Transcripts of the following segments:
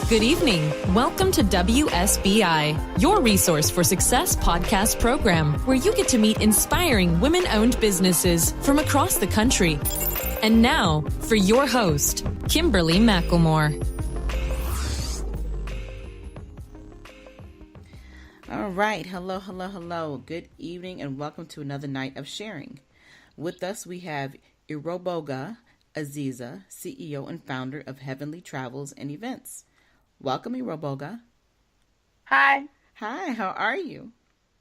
Good evening. Welcome to WSBI, your resource for success podcast program, where you get to meet inspiring women-owned businesses from across the country. And now, for your host, Kimberly McElmore. All right. Hello. Good evening and welcome to another night of sharing. With us, we have Erobogha Azeza, CEO and founder of Heavenly Travels and Events. Welcome, Erobogha. Hi, how are you?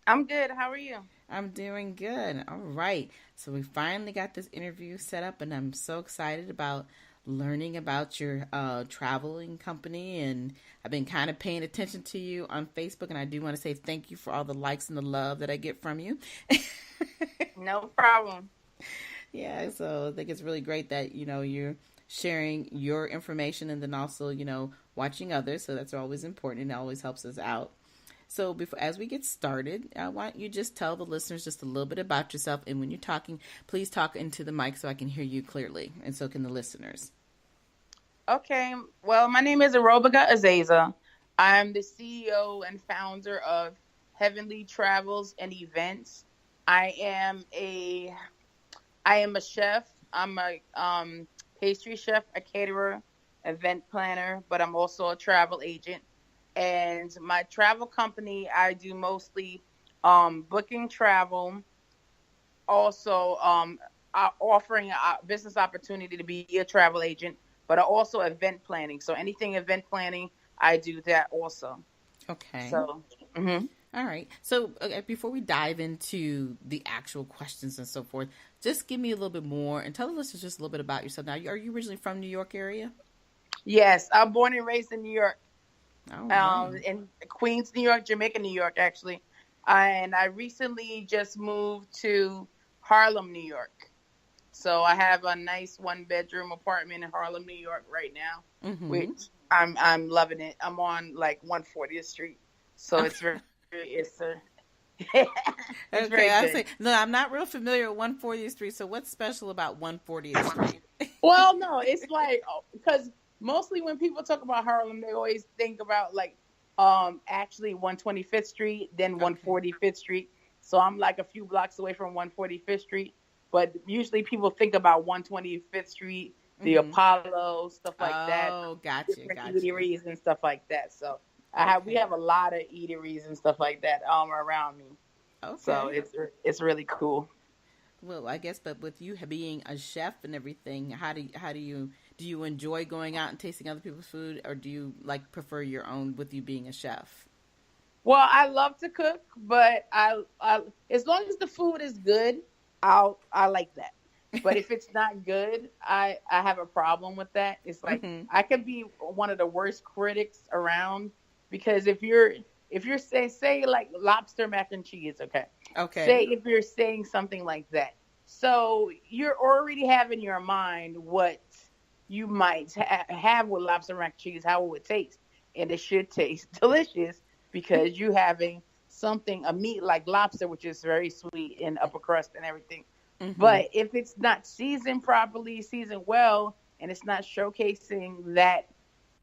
I'm good. How are you? I'm doing good. All right. So we finally got this interview set up, and I'm so excited about learning about your traveling company. And I've been kind of paying attention to you on Facebook, and I do want to say thank you for all the likes and the love that I get from you. No problem. Yeah, so I think it's really great that, you're sharing your information and then also, watching others. So that's always important and it always helps us out. So as we get started, I want you just tell the listeners just a little bit about yourself. And when you're talking, please talk into the mic so I can hear you clearly. And so can the listeners. Okay. Well, my name is Erobogha Azeza. I'm the CEO and founder of Heavenly Travels and Events. I am a chef. I'm a pastry chef, a caterer, event planner, but I'm also a travel agent. And my travel company, I do mostly booking travel, also offering a business opportunity to be a travel agent, but also event planning. So anything event planning, I do that also. Okay. So, All right. So before we dive into the actual questions and so forth, just give me a little bit more and tell the listeners just a little bit about yourself. Now, are you originally from New York area? Yes, I'm born and raised in New York. Right. In Queens, New York, Jamaica, New York, actually. And I recently just moved to Harlem, New York. So I have a nice one-bedroom apartment in Harlem, New York right now, which I'm loving it. I'm on like 140th Street. So it's very, it's okay, I say, no, I'm not real familiar with 140th Street. So what's special about 140th Street? Well, no, it's like, because mostly when people talk about Harlem, they always think about like actually 125th Street, then 145th Street. So I'm like a few blocks away from 145th Street. But usually people think about 125th Street, the Apollo, stuff like that. Oh, gotcha. Eateries and stuff like that. So we have a lot of eateries and stuff like that around me. Okay. So it's really cool. Well, I guess, but with you being a chef and everything, how do you enjoy going out and tasting other people's food, or do you prefer your own with you being a chef? Well, I love to cook, but I as long as the food is good, I like that. But if it's not good, I have a problem with that. It's like I could be one of the worst critics around, because if you're say like lobster mac and cheese, okay. Say if you're saying something like that, so you're already having in your mind what you might have with lobster mac and cheese, how it would taste, and it should taste delicious because you're having a meat like lobster, which is very sweet and upper crust and everything. But if it's not seasoned properly, seasoned well, and it's not showcasing that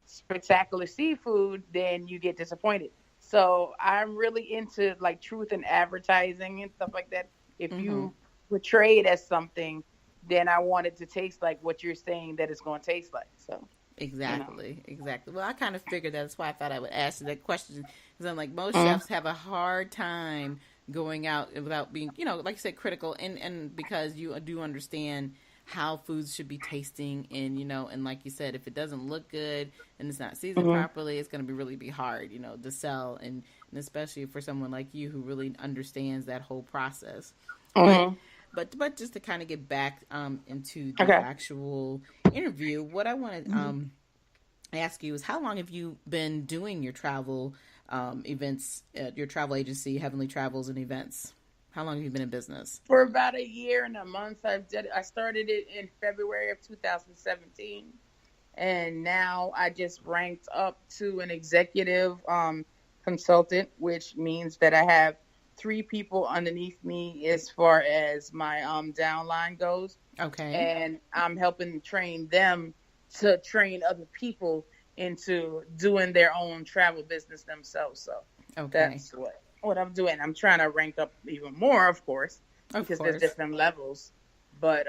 spectacular seafood, then you get disappointed. So I'm really into like truth in advertising and stuff like that. If you portray it as something, then I want it to taste like what you're saying that it's going to taste like. So exactly. Well, I kind of figured that's why I thought I would ask you that question, because I'm like, most chefs have a hard time going out without being, like you said, critical, and because you do understand how foods should be tasting, and and like you said, if it doesn't look good and it's not seasoned properly, it's going to really be hard to sell, and especially for someone like you who really understands that whole process. But just to kind of get back into the actual interview, what I want to ask you is, how long have you been doing your travel events at your travel agency, Heavenly Travels and Events? How long have you been in business? For about a year and a month. I started it in February of 2017, and now I just ranked up to an executive consultant, which means that I have 3 people underneath me as far as my downline goes. Okay. And I'm helping train them to train other people into doing their own travel business themselves. So that's what I'm doing. I'm trying to rank up even more, of course, because there's different levels. But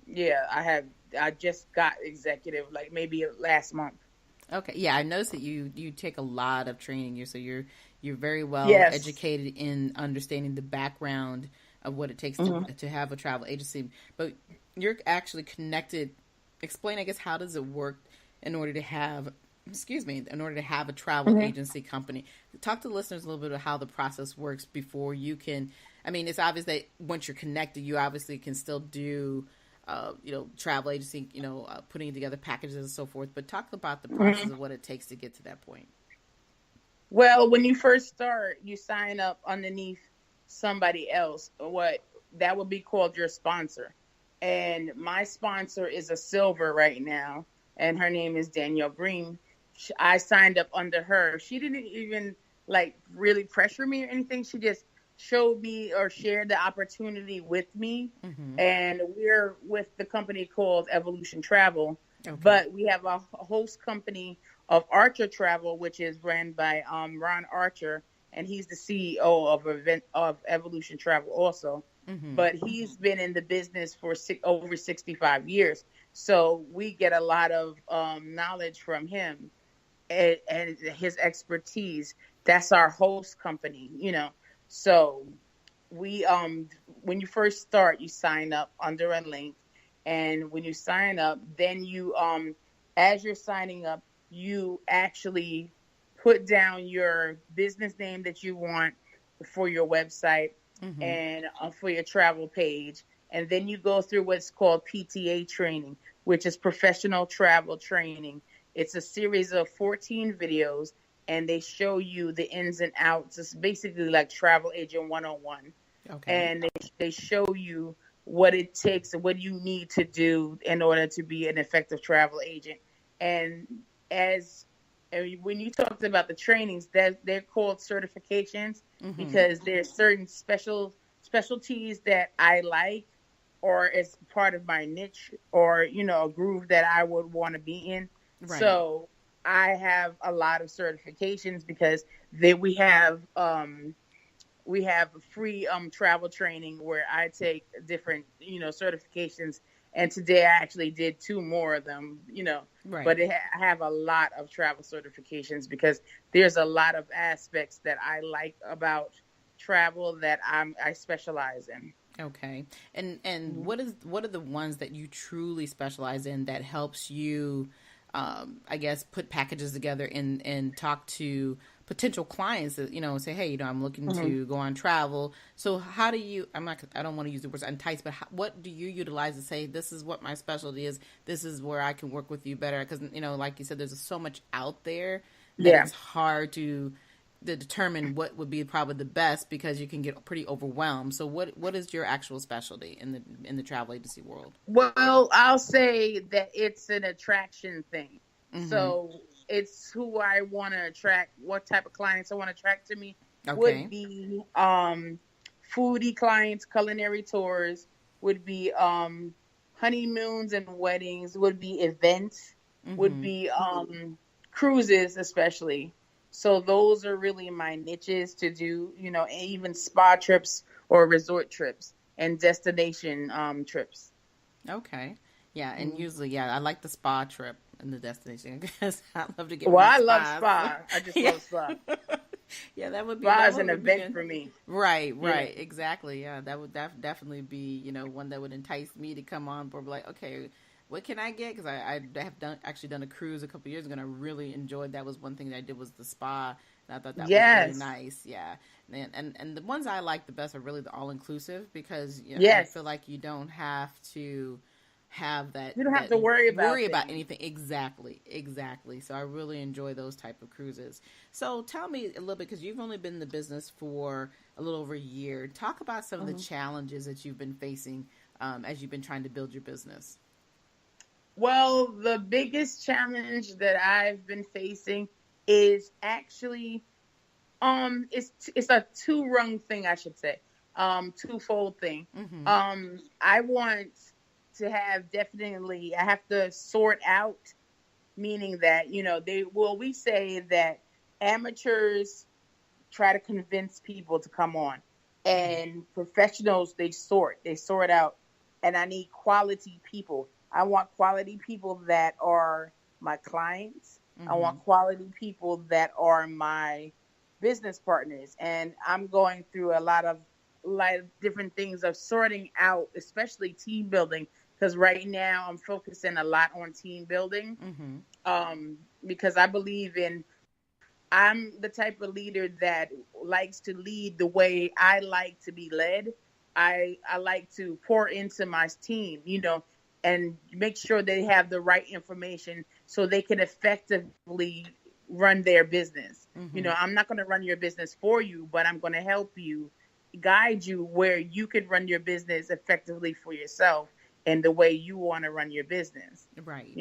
yeah, I just got executive like maybe last month. Okay, yeah, I noticed that you take a lot of training. You're very well educated in understanding the background of what it takes to have a travel agency. But you're actually connected. Explain, I guess, how does it work in order to have a travel agency company? Talk to the listeners a little bit about how the process works before you can. I mean, it's obvious that once you're connected, you obviously can still do, travel agency, putting together packages and so forth. But talk about the process of what it takes to get to that point. Well, when you first start, you sign up underneath somebody else. What that would be called your sponsor. And my sponsor is a silver right now, and her name is Danielle Green. I signed up under her. She didn't even like really pressure me or anything. She just showed me or shared the opportunity with me. And we're with the company called Evolution Travel. But we have a host company of Archer Travel, which is ran by Ron Archer, and he's the CEO of Evolution Travel also. But he's been in the business for over 65 years. So we get a lot of knowledge from him and his expertise. That's our host company, So we when you first start, you sign up under a link. And when you sign up, then you as you're signing up, you actually put down your business name that you want for your website and for your travel page. And then you go through what's called PTA training, which is professional travel training. It's a series of 14 videos, and they show you the ins and outs. It's basically like Travel Agent 101. And they show you what it takes and what you need to do in order to be an effective travel agent. And when you talked about the trainings, that they're called certifications because there's certain specialties that I like, or as part of my niche, or a groove that I would want to be in. So I have a lot of certifications because we have free travel training where I take different certifications. And today I actually did 2 more of them, but I have a lot of travel certifications because there's a lot of aspects that I like about travel that I specialize in. Okay. And what are the ones that you truly specialize in that helps you, I guess, put packages together and talk to potential clients that, say, hey, I'm looking to go on travel. So how do you, I don't want to use the words entice, but what do you utilize to say, this is what my specialty is. This is where I can work with you better. Cause like you said, there's so much out there that it's hard to determine what would be probably the best because you can get pretty overwhelmed. So what is your actual specialty in the travel agency world? Well, I'll say that it's an attraction thing. So it's who I want to attract, what type of clients I want to attract to me. Would be foodie clients, culinary tours, would be honeymoons and weddings, would be events, would be cruises especially. So those are really my niches to do, even spa trips or resort trips and destination trips. Okay. Yeah, and usually, I like the spa trip and the destination because I love to get. Well, I love spa. I just love spa. Yeah, that would be. Spa is an event for me. Right, exactly. Yeah, that would definitely be, one that would entice me to come on board. Like, okay, what can I get? Because I have done a cruise a couple of years ago, and I really enjoyed. That was one thing that I did was the spa, and I thought that was really nice. Yeah, and the ones I like the best are really the all inclusive because I feel like you don't have to have that. You don't have to worry about anything. Exactly. So I really enjoy those type of cruises. So tell me a little bit, because you've only been in the business for a little over a year. Talk about some of the challenges that you've been facing as you've been trying to build your business. Well, the biggest challenge that I've been facing is actually it's a 2-rung thing, I should say. Twofold thing. I want to have I have to sort out meaning that, we say that amateurs try to convince people to come on, and professionals, they sort out. And I need quality people. I want quality people that are my clients. I want quality people that are my business partners. And I'm going through a lot of different things of sorting out, especially team building, because right now I'm focusing a lot on team building, because I believe I'm the type of leader that likes to lead the way I like to be led. I like to pour into my team, and make sure they have the right information so they can effectively run their business. I'm not going to run your business for you, but I'm going to help you, guide you where you can run your business effectively for yourself and the way you want to run your business. Right.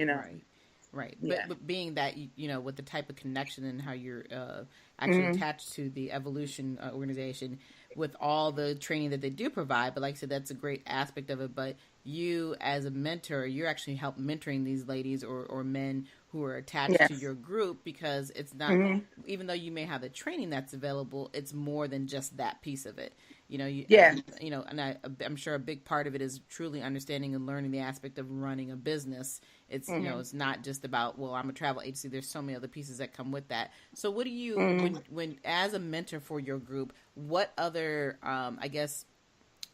Right. Yeah. But being that, with the type of connection and how you're actually attached to the Evolution organization with all the training that they do provide. But like I said, that's a great aspect of it. But you as a mentor, you're actually help mentoring these ladies or men who are attached to your group, because it's not, even though you may have the training that's available, it's more than just that piece of it. And I'm sure a big part of it is truly understanding and learning the aspect of running a business. It's, it's not just about, well, I'm a travel agency. There's so many other pieces that come with that. So what do you, when as a mentor for your group, what other,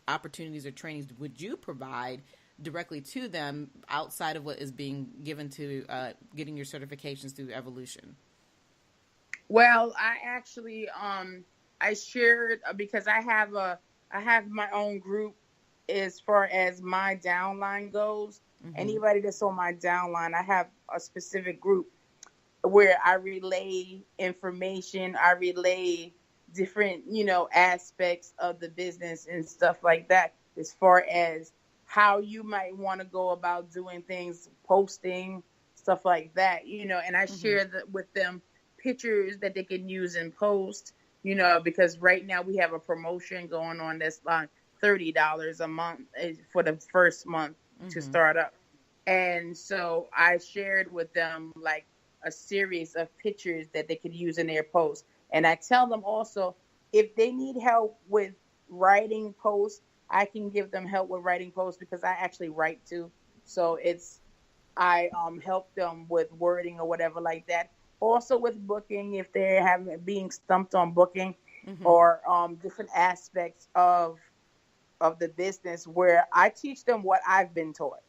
opportunities or trainings would you provide directly to them outside of what is being given to getting your certifications through Evolution? Well, I actually, I shared, because I have my own group as far as my downline goes. Anybody that's on my downline, I have a specific group where I relay information, I relay different, aspects of the business and stuff like that, as far as how you might want to go about doing things, posting, stuff like that, and I share with them pictures that they can use in post, because right now we have a promotion going on that's like $30 a month for the first month to start up. And so I shared with them like a series of pictures that they could use in their posts. And I tell them also, if they need help with writing posts, I can give them help with writing posts, because I actually write too. So I help them with wording or whatever like that. Also with booking, if they're being stumped on booking, or different aspects of the business, where I teach them what I've been taught.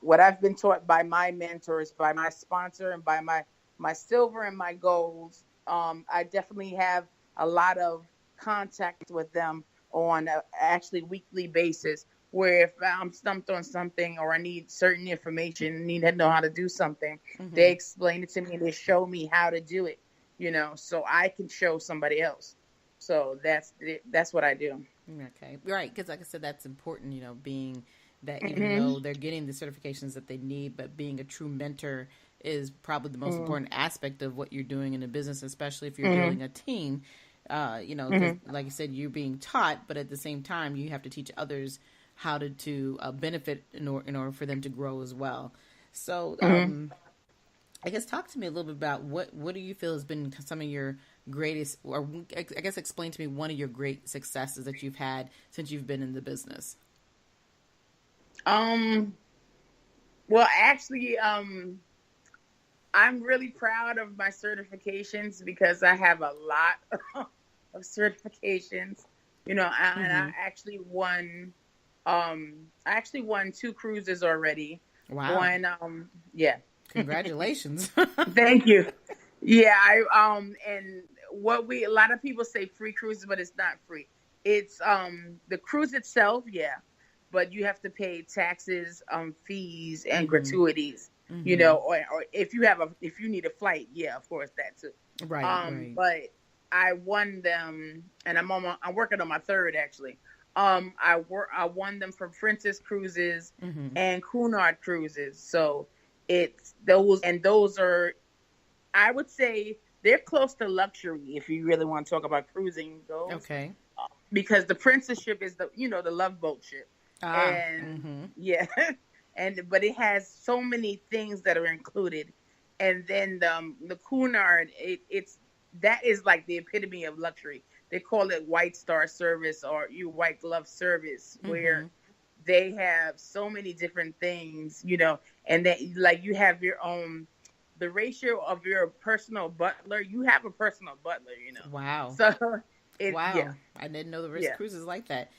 What I've been taught by my mentors, by my sponsor, and by my silver and my golds. I definitely have a lot of contact with them on a actually weekly basis, where if I'm stumped on something or I need certain information, need to know how to do something, they explain it to me and they show me how to do it, so I can show somebody else. So that's what I do. Okay. Right. Because like I said, that's important, being that even though they're getting the certifications that they need, but being a true mentor is probably the most important aspect of what you're doing in a business, especially if you're building a team. 'Cause like you said, you're being taught, but at the same time, you have to teach others how to benefit in order for them to grow as well. So, I guess talk to me a little bit about what do you feel has been some of your greatest, or I guess explain to me one of your great successes that you've had since you've been in the business. Well, actually, I'm really proud of my certifications, because I have a lot of certifications, and I actually won, 2 cruises already. Wow. Yeah. Congratulations. Thank you. Yeah. And a lot of people say free cruises, but it's not free. It's, the cruise itself. Yeah. But you have to pay taxes, fees, and gratuities, or if you need a flight, yeah, of course, that too. Right. But I won them, and I'm working on my third actually. I won them from Princess Cruises and Cunard Cruises. So it's those are, I would say they're close to luxury if you really want to talk about cruising goes. Okay. Because the Princess ship is the Love Boat ship. Yeah. but it has so many things that are included. And then the Cunard, it's that is like the epitome of luxury. They call it White Star Service or you White Glove Service, where they have so many different things, and that like you have your own, the ratio of your personal butler. You have a personal butler. Wow. So Wow. yeah, I didn't know there was cruises like that.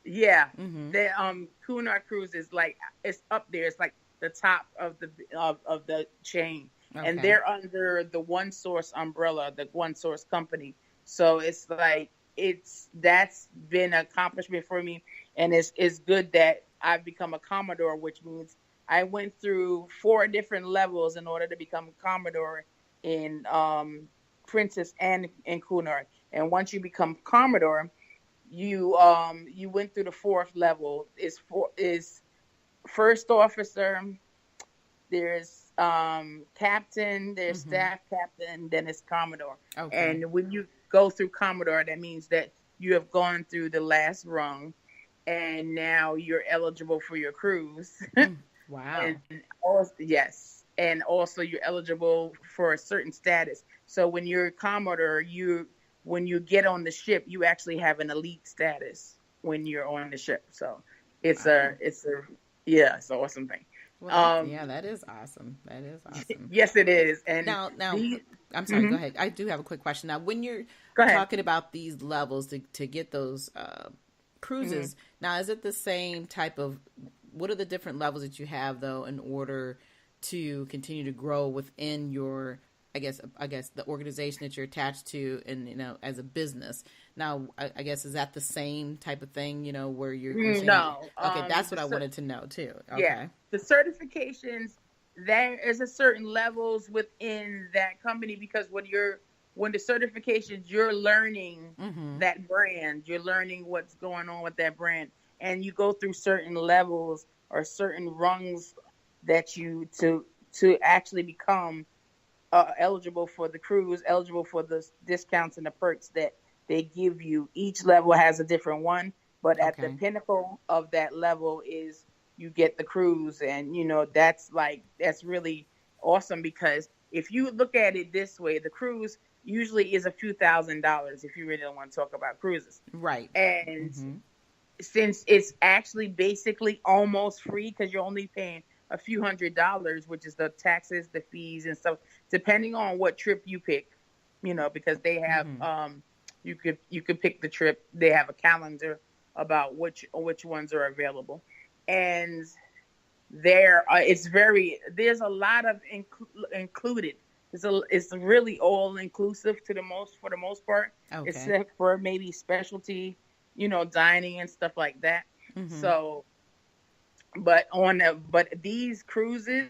yeah. The Cunard Cruise is like it's up there. It's like the top of the chain, and they're under the One Source umbrella, the One Source company. So it's like that's been an accomplishment for me, and it's good that I've become a Commodore, which means I went through 4 different levels in order to become a Commodore in Princess and in Cunard. And once you become Commodore, you went through the 4th level. Is first officer, there's captain, there's staff captain, then it's Commodore. And when you go through Commodore, that means that you have gone through the last rung, and now you're eligible for your cruise. Wow. Yes. And also you're eligible for a certain status. So when you're a Commodore, when you get on the ship, you actually have an elite status when you're on the ship. So it's it's an awesome thing. Well, that is awesome. That is awesome. Yes, it is. And now, I'm sorry. Go ahead. I do have a quick question. Now, when you're talking about these levels to get those cruises, now is it the same type of? What are the different levels that you have though in order to continue to grow within your? I guess the organization that you're attached to, and as a business. Now, I guess is that the same type of thing? Where you're saying, no. Okay, that's what I wanted to know too. Okay. Yeah, the certifications, there is a certain levels within that company, because when the certifications, you're learning that brand, you're learning what's going on with that brand, and you go through certain levels or certain rungs that you to actually become eligible for the cruise, eligible for the discounts and the perks that they give you. Each level has a different one, but at the pinnacle of that level is you get the cruise. And, that's really awesome, because if you look at it this way, the cruise usually is a few $1,000s if you really don't want to talk about cruises. Right. And since it's actually basically almost free, because you're only paying a few $100s, which is the taxes, the fees and stuff, depending on what trip you pick, because they have, you could pick the trip. They have a calendar about which ones are available. And there's a lot of included. It's really all inclusive for the most part, except for maybe specialty, dining and stuff like that. So, but these cruises,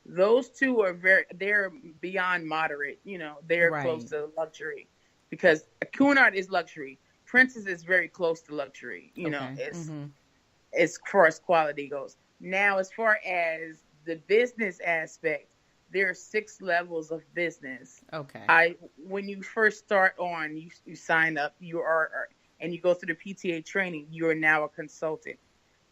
those two they're beyond moderate. They're close to luxury, because Cunard is luxury. Princess is very close to luxury. As far as quality goes. Now, as far as the business aspect, there are 6 levels of business. When you first start on, you sign up, and you go through the PTA training, you are now a consultant.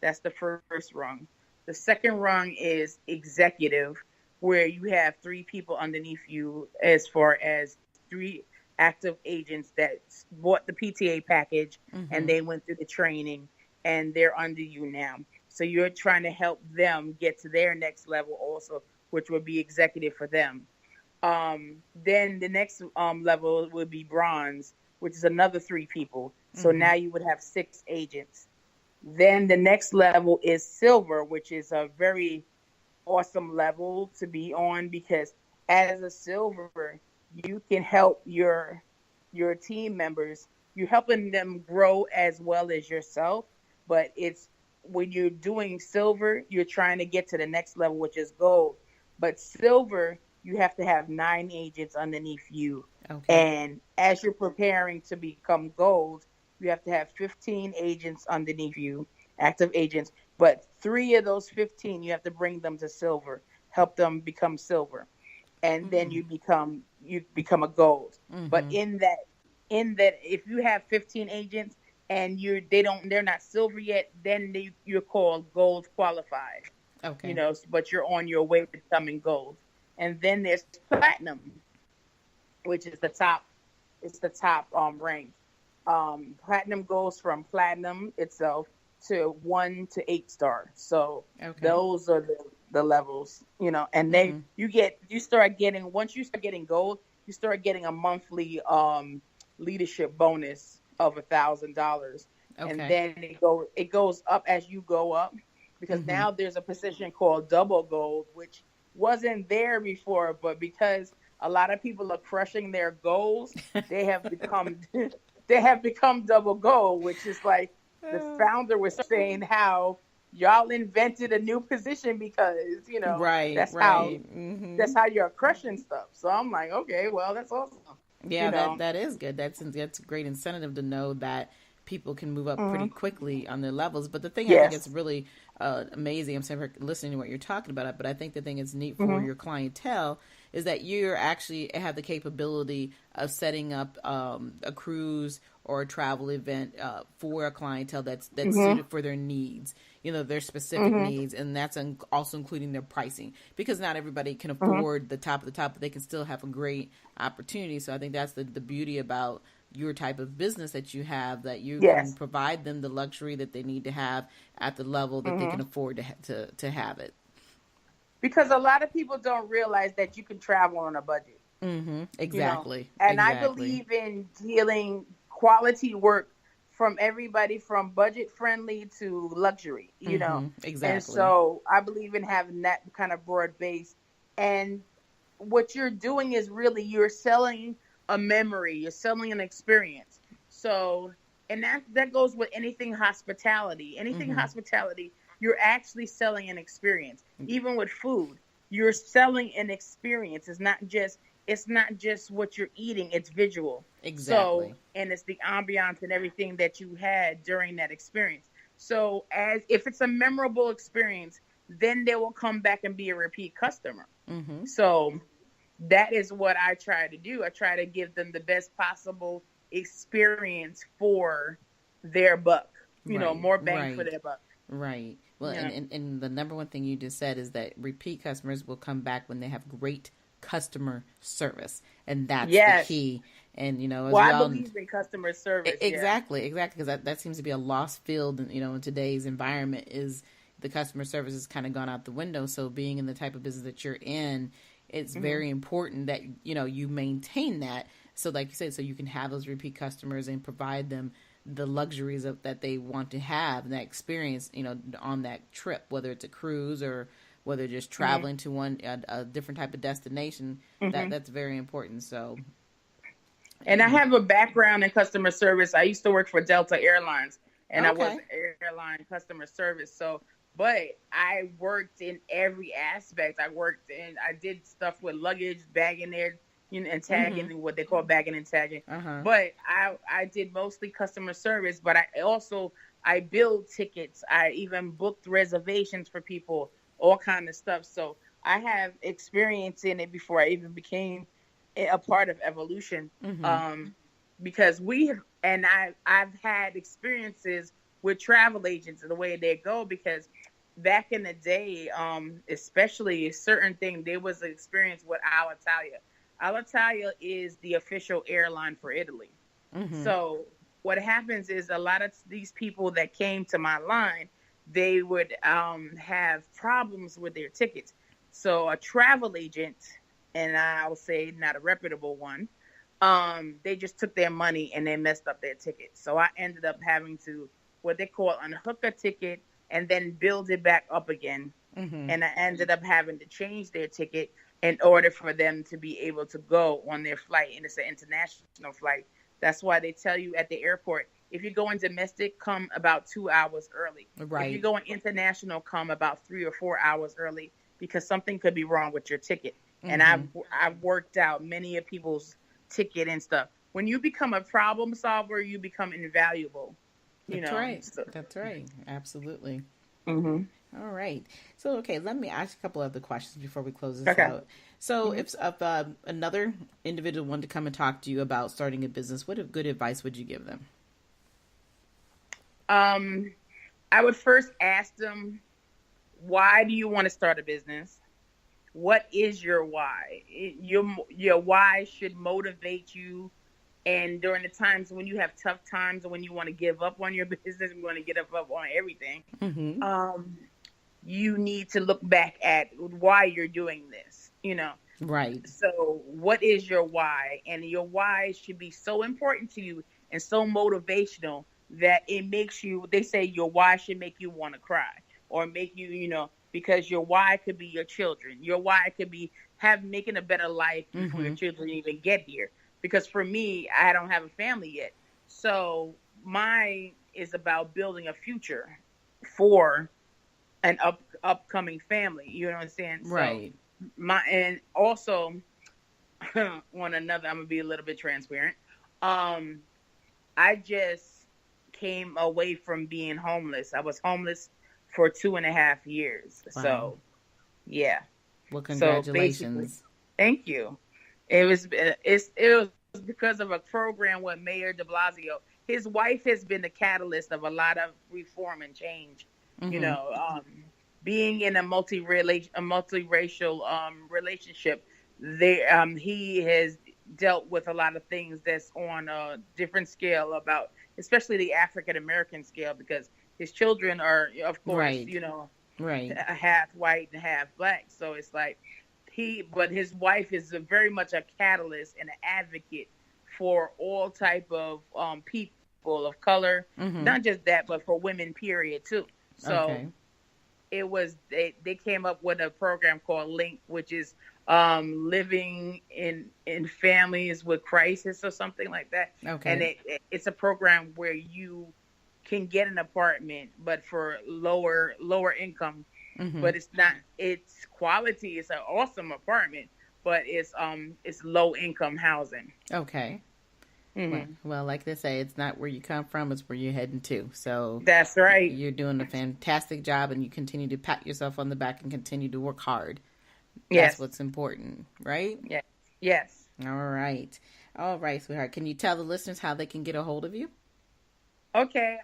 That's the first rung. The second rung is executive, where you have 3 people underneath you, as far as 3 active agents that bought the PTA package and they went through the training, and they're under you now. So you're trying to help them get to their next level also, which would be executive for them. Then the next level would be bronze, which is another 3 people. So now you would have 6 agents. Then the next level is silver, which is a very awesome level to be on, because as a silver, you can help your team members. You're helping them grow as well as yourself. But it's when you're doing silver, you're trying to get to the next level, which is gold. But silver, you have to have 9 agents underneath you. And as you're preparing to become gold, you have to have 15 agents underneath you, active agents. But 3 of those 15, you have to bring them to silver, help them become silver, and then you become a gold. But in that, if you have 15 agents and they're not silver yet, then you're called gold qualified. Okay. But you're on your way to becoming gold. And then there's platinum, which is the top. It's the top rank. Platinum goes from platinum itself to 1 to 8 star. So those are the levels, and you start getting, once you start getting gold, you start getting a monthly leadership bonus of $1,000. And then it goes up as you go up, because now there's a position called double gold, which wasn't there before, but because a lot of people are crushing their goals, they have become double gold, which is like the founder was saying how y'all invented a new position because that's how you're crushing stuff. So I'm like, okay, well, that's awesome. Yeah, that is good. That's a great incentive to know that people can move up pretty quickly on their levels. But the thing I think is really amazing, I'm sorry for listening to what you're talking about, but I think the thing that's neat for your clientele is that you're actually have the capability of setting up a cruise or a travel event for a clientele that's suited for their needs, their specific needs, and that's also including their pricing, because not everybody can afford the top of the top, but they can still have a great opportunity. So I think that's the beauty about your type of business that you have, that you can provide them the luxury that they need to have at the level that they can afford to have it. Because a lot of people don't realize that you can travel on a budget. Exactly. And I believe in dealing quality work from everybody from budget friendly to luxury, Exactly. And so I believe in having that kind of broad base. And what you're doing is really, you're selling a memory, you're selling an experience. So, and that goes with anything hospitality. Hospitality, you're actually selling an experience. Even with food, you're selling an experience. It's not just what you're eating, it's visual. Exactly. So, and it's the ambiance and everything that you had during that experience. So if it's a memorable experience, then they will come back and be a repeat customer. So that is what I try to do. I try to give them the best possible experience for their buck, more bang for their buck. Right. Well, and the number one thing you just said is that repeat customers will come back when they have great customer service, and that's the key. And I believe in customer service. Exactly, because that seems to be a lost field. In today's environment, is the customer service has kind of gone out the window. So being in the type of business that you're in, it's very important that you maintain that. So like you said, so you can have those repeat customers and provide them the luxuries that they want to have, and that experience, on that trip, whether it's a cruise or whether just traveling to a different type of destination. That's very important. So, and I have a background in customer service. I used to work for Delta Airlines, and I was airline customer service. So, but I worked in every aspect. I did stuff with luggage, bagging there, and tagging, what they call bagging and tagging. But I did mostly customer service, but I build tickets. I even booked reservations for people, all kind of stuff. So I have experience in it before I even became a part of Evolution. Because I've had experiences with travel agents and the way they go, because back in the day, especially a certain thing, there was an experience with Alitalia. Alitalia is the official airline for Italy. So what happens is, a lot of these people that came to my line, they would have problems with their tickets. So a travel agent, and I'll say not a reputable one, they just took their money and they messed up their ticket. So I ended up having to, what they call, unhook a ticket and then build it back up again. And I ended up having to change their ticket in order for them to be able to go on their flight. And it's an international flight. That's why they tell you at the airport, if you're going domestic, come about 2 hours early. Right. If you're going international, come about 3 or 4 hours early, because something could be wrong with your ticket. And I've worked out many of people's ticket and stuff. When you become a problem solver, you become invaluable. That's right. So. That's right. Absolutely. All right. So, okay, let me ask a couple other questions before we close this out. So, if another individual wanted to come and talk to you about starting a business, what good advice would you give them? I would first ask them, why do you want to start a business? What is your why? Your why should motivate you. And during the times when you have tough times, when you want to give up on your business, you want to get up on everything, you need to look back at why you're doing this, Right. So what is your why? And your why should be so important to you and so motivational that it makes you, they say your why should make you want to cry or make you, because your why could be your children. Your why could be making a better life before your children even get here. Because for me, I don't have a family yet. So mine is about building a future for an upcoming family. You know what I'm saying? Right. So and also I'm gonna be a little bit transparent. I just came away from being homeless. I was homeless for 2.5 years. Wow. So yeah. Well, congratulations. So thank you. It was because of a program with Mayor de Blasio. His wife has been the catalyst of a lot of reform and change. Being in a multiracial relationship, he has dealt with a lot of things that's on a different scale about, especially the African American scale, because his children are, of course, right, half white and half black. So it's like but his wife is very much a catalyst and an advocate for all type of people of color, not just that, but for women, period, too. So it was they came up with a program called Link, which is living in families with crisis or something like that. Okay. And it's a program where you can get an apartment, but for lower income. But it's quality. It's an awesome apartment, but it's low income housing. Okay. Well, like they say, it's not where you come from, it's where you're heading to. So that's right. You're doing a fantastic job, and you continue to pat yourself on the back and continue to work hard. Yes. That's what's important, right? Yeah. Yes. All right, sweetheart. Can you tell the listeners how they can get a hold of you? Okay.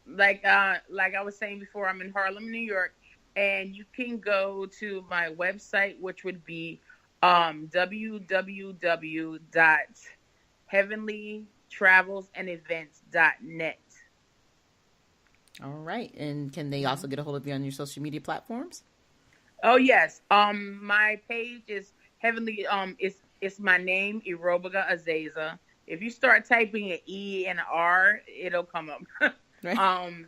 Like I was saying before, I'm in Harlem, New York. And you can go to my website, which would be www.heavenlytravelsandevents.net. All right. And can they also get a hold of you on your social media platforms? Oh, yes. My page is Heavenly. It's my name, Erobogha Azeza. If you start typing an E and an R, it'll come up. Right.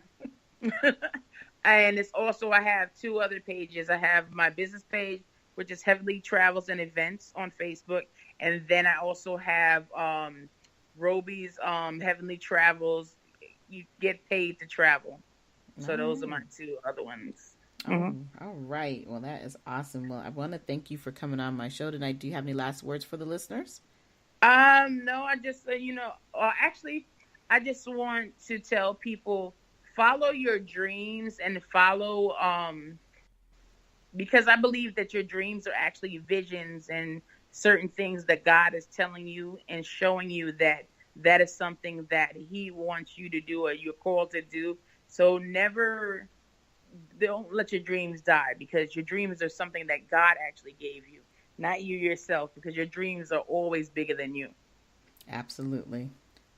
And it's also, I have 2 other pages. I have my business page, which is Heavenly Travels and Events on Facebook. And then I also have Roby's Heavenly Travels. You get paid to travel. So those are my 2 other ones. All right. Well, that is awesome. Well, I want to thank you for coming on my show tonight. Do you have any last words for the listeners? No, I just, actually, I just want to tell people, follow your dreams and follow, because I believe that your dreams are actually visions and certain things that God is telling you and showing you that is something that he wants you to do or you're called to do. So don't let your dreams die, because your dreams are something that God actually gave you, not you yourself, because your dreams are always bigger than you. Absolutely.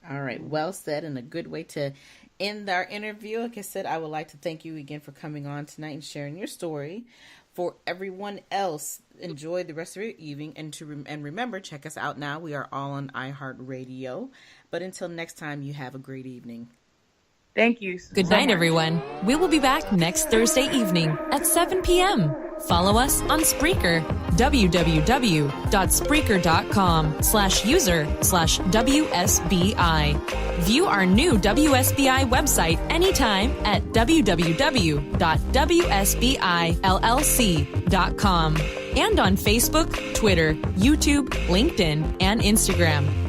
All right. Well said, and a good way to end our interview. Like I said, I would like to thank you again for coming on tonight and sharing your story. For everyone else, enjoy the rest of your evening, and remember, check us out now. We are all on iHeartRadio. But until next time, you have a great evening. Thank you. Good night, everyone. We will be back next Thursday evening at 7 p.m. Follow us on Spreaker, www.spreaker.com/user/WSBI. View our new WSBI website anytime at www.wsbillc.com and on Facebook, Twitter, YouTube, LinkedIn, and Instagram.